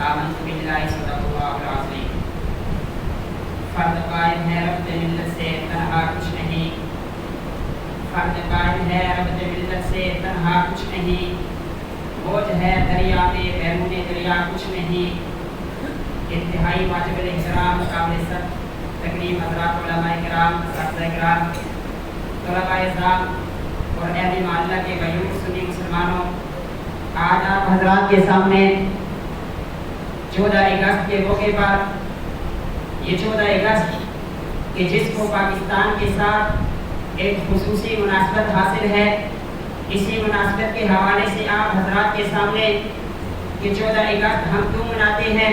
आमन्तु बिल्लाहि सल्लल्लाहु अलैहि फर्द कायम है रब्द मिल्लत से तन्हा कुछ नहीं, फर्द कायम है रब्द मिल्लत से तन्हा कुछ नहीं, बोझ है दरिया में बैरूने दरिया कुछ नहीं। इंतहाई वाजिब एहतराम काबिल सद तकरीम हज़रात उलमाए किराम, असातिज़ाए किराम, तलबाए इस्लाम और अहले मोहल्ला के भाइयों सुन्नी मुसलमानों, आज आप हज़रात के सामने 14 अगस्त के मौके पर, ये 14 अगस्त कि जिसको पाकिस्तान के साथ एक खुसूसी मुनासबत हासिल है, इसी मुनासबत के हवाले से आप हज़रात के सामने कि 14 अगस्त हम क्यों मनाते हैं,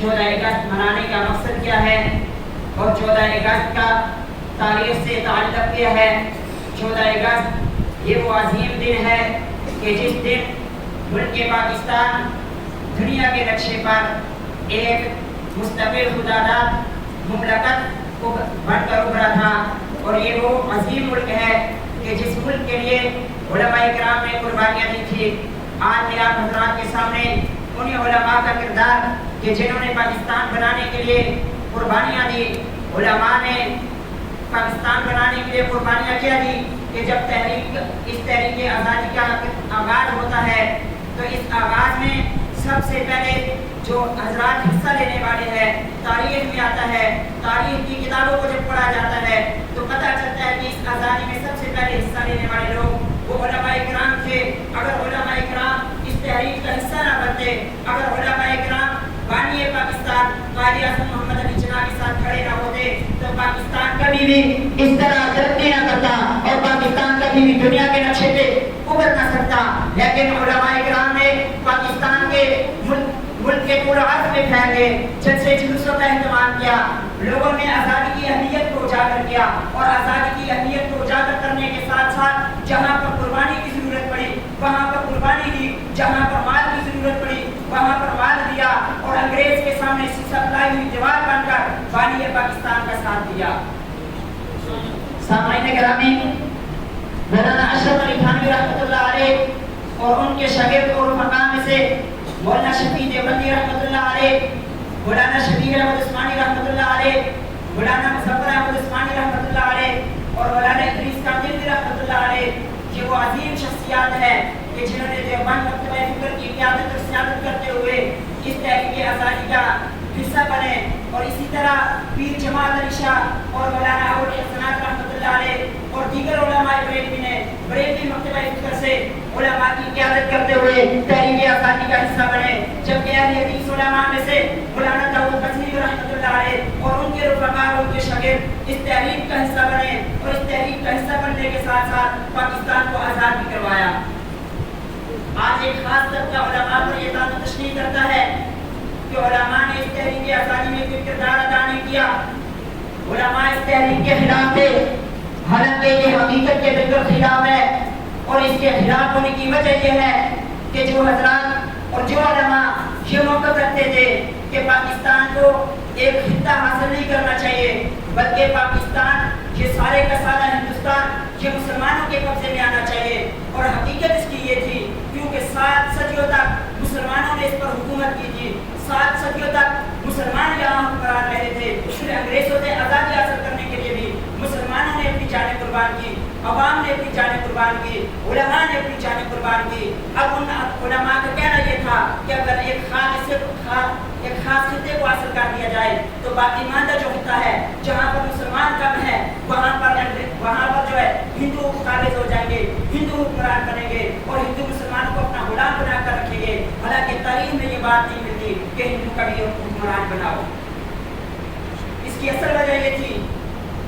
14 अगस्त मनाने का मकसद क्या है और 14 अगस्त का तारीख से ताल्लुक़ क्या है। 14 अगस्त ये वो अजीम दिन है कि जिस दिन मुल्क पाकिस्तान दुनिया के नक्शे पर एक मुस्तक़िल खुदादाद मुमलकत को बढ़कर उभरा था और ये वो अजीम मुल्क है कि जिस मुल्क के लिए उलमाए किराम ने कुर्बानियाँ दी थी। आज मैं आप हज़रात के सामने उन्हीं उलमा का किरदार कि जिन्होंने पाकिस्तान बनाने के लिए कुर्बानियाँ दी। उलमा ने पाकिस्तान बनाने के लिए कुर्बानियाँ क्या दी कि जब इस तहरीक आज़ादी का आगाज़ होता है तो इस आगाज़ में सबसे पहले जो हज़रात हिस्सा लेने वाले हैं, तारीख़ में आता है, तारीख़ की किताबों को जब पढ़ा जाता है तो पता चलता है कि इस आज़ादी में सबसे पहले हिस्सा लेने वाले लोग वो उलमाए किराम थे। अगर उलमाए किराम इस तहरीक का हिस्सा ना बनते, अगर उलमाए किराम बानी पाकिस्तान कायद आज़म मोहम्मद अली जिन्ना के साथ खड़े ना होते तो पाकिस्तान कभी भी इस तरह तरक्की ना करता और पाकिस्तान कभी भी दुनिया के नक्शे पे उभर ना सकता। लेकिन उलमाए किराम ने पाकिस्तान के मुल्क के पूरे अर्ज़ में फैल गए, जलसे जुलूसों का एहतमाम किया, लोगों ने आज़ादी की अहमियत को उजागर किया और आज़ादी की अहमियत को उजागर करने के साथ साथ जहाँ पर कुर्बानी की ज़रूरत पड़ी वहाँ पर कुर्बानी दी, जहाँ पर माल की ज़रूरत पड़ी वहाँ पर माल दिया और अंग्रेज़ के सामने सप्लाई हुई दीवार बनकर बानी पाकिस्तान का साथ दिया। सामईन गिरामी, मौलाना अशरफ अली थानवी रहमतुल्लाह अलैह और उनके शागिर्द और मकाम से मौलाना शफी देवबंदी रहमतुल्लाह अलैह, मौलाना शबीर अहमद उस्मानी रहमतुल्लाह अलैह, मौलाना मुज़फ़्फ़र अहमद उस्मानी रहमतुल्लाह अलैह और मौलाना इदरीस कादिरी रहमतुल्लाह अलैह, ये वो अजीम शख्सियात है कि जिन्होंने देवबंद मकतबा फ़िक्र की क़यादत और सियादत करते हुए इस तहरीक आज़ादी का हिस्सा बने। और इसी तरह पीर जमात अली शाह और मौलाना अबुल हसनात रहमतुल्लाह अलैह और दीगर उलमाए बरेलवी ने बरेलवी मकतबा फ़िक्र से उलमा की क़यादत करते हुए तहरीक आज़ादी का हिस्सा बने। जबकि अहले हदीस उलमा में से मौलाना दाऊद गज़नी रहमतुल्लाह अलैह और उनके रुफ़क़ा और उनके शागिर्द इस तहरीक का हिस्सा बने और इस तहरीक का हिस्सा बनने के साथ साथ पाकिस्तान को आज़ाद भी करवाया। आज एक खास तबका उलमा पर यह ताज़ा तशरीह करता है कि उलमा ने इस तहरीक आज़ादी में कोई किरदार अदा नहीं किया, उलमा इस तहरीक के खिलाफ थे, हालांकि ये हकीकत के बिल्कुल खिलाफ है। और इसके खिलाफ होने की वजह यह है कि जो हज़रात और जो उलमा ये मौक़िफ़ रखते थे कि पाकिस्तान को एक खित्ता हासिल नहीं करना चाहिए बल्कि पाकिस्तान ये सारे का सारा हिंदुस्तान ये मुसलमानों के कब्जे में आना चाहिए। और हकीकत इसकी ये थी क्योंकि 7 सदियों तक मुसलमानों ने इस पर हुकूमत की थी, 7 सदियों तक मुसलमान यहाँ हुक्मरान रहे थे। फिर अंग्रेज़ों से आज़ादी हासिल करने के लिए भी मुसलमानों ने अपनी जानें कुर्बान की, अवाम ने अपनी जानें कुर्बान की, उलमा ने अपनी जानें कुर्बान की। अब उन उलमा का कहना ये था कि अगर एक खास खित्ते को हासिल कर दिया जाए तो बाकी मानदा जो होता है जहाँ पर मुसलमान कम है वहाँ पर जो है हिंदू काबिज हो जाएंगे, हिंदू हुक्मरान बनेंगे और हिंदू मुसलमानों को अपना गुलाम बनाकर रखेंगे। हालांकि तारीख में ये बात नहीं मिलती कि हिंदू का भी हुक्मरान बनाओ। इसकी असल वजह ये थी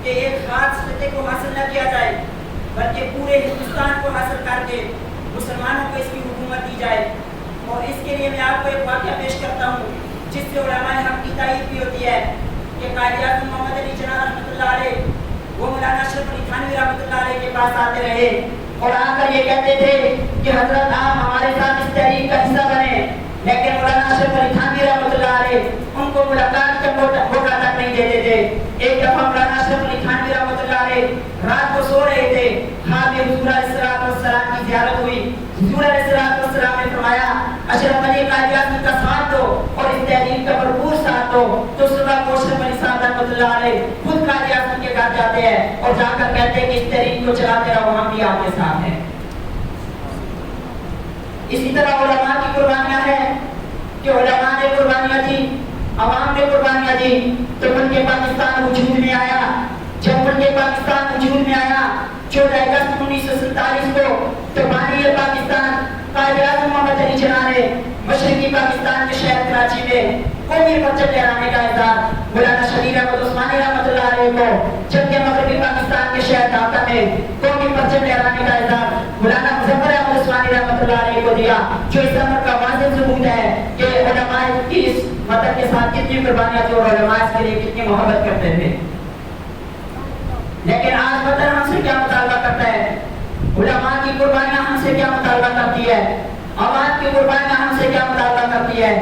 कि एक खास खित्ते को हासिल न किया जाए बल्कि पूरे हिंदुस्तान को हासिल करके मुसलमानों को इसकी हुकूमत दी जाए। और इसके लिए मैं आपको एक वाक़या पेश करता हूँ जिससे उलमाए हक़ की तारीफ़ भी होती है कि कायद आज़म मोहम्मद अली जिन्ना रहमतुल्लाह अलैह वो मौलाना अशरफ अली थानवी रहमतुल्लाह अलैह के पास आते रहे और आकर ये कहते थे कि हज़रत आप हमारे साथ इस तहरीक का हिस्सा बने। लेकिन मौलाना अशरफ अली थानवी रहमतुल्लाह अलैह उनको मुलाकात का मौका तक नहीं देते थे। एक दफ़ा मौलाना अशरफ अली थानवी रहमतुल्लाह अलैह रात को सो रहे थे, ख्वाब में हुज़ूर अलैहिस्सलाम वस्सलाम की ज़ियारत हुई। हुज़ूर अलैहिस्सलाम ने फरमाया अशरफ अली कायद आज़म का साथ दो اور جا کر کہتے کہ اس تحریک کو چلاتے رہو، ہم بھی آپ کے ساتھ ہیں۔ اسی طرح علماء کی قربانیاں ہیں کہ علماء نے قربانیاں دی، عوام نے قربانیاں دی تو ملک پاکستان وجود میں آیا۔ جب ملک پاکستان وجود میں آیا 14 اگست 1947 کو تو بانی پاکستان قائد اعظم محمد علی جناح نے مشرقی پاکستان کے شہر کراچی میں قومی پرچم لہرانے کا اعزاز مولانا شبیر احمد عثمانی رحمۃ اللہ علیہ کو، جبکہ مغربی پاکستان کے شہر ڈھاکہ میں قومی پرچم لہرانے کا اعزاز مولانا مظفر احمد عثمانی رحمۃ اللہ علیہ کو دیا، جو اس امر کا واضح ثبوت ہے کہ علماء کی اس وطن کے ساتھ کتنی قربانیاں تھیں اور علماء اس کے لیے کتنی محبت کرتے تھے۔ لیکن آج وطن ہم سے کیا مطالبہ کرتا ہے؟ علماء کی قربانیاں ہم سے کیا مطالبہ کرتی ہے؟ عوام کی قربانیاں ہم سے کیا مطالبہ کرتی ہے؟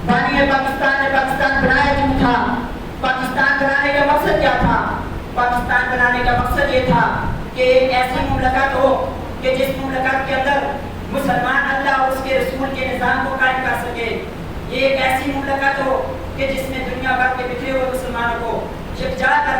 بانی پاکستان نے پاکستان بنایا کیوں تھا؟ پاکستان بنانے کا مقصد کیا تھا؟ پاکستان بنانے کا مقصد یہ تھا کہ ایک ایسی مملکت ہو کہ جس مملکت کے اندر مسلمان اللہ اور اس کے رسول کے نظام کو قائم کر سکے، یہ ایک ایسی مملکت ہو کہ جس میں دنیا بھر کے بکھرے ہوئے مسلمانوں کو یکجا کر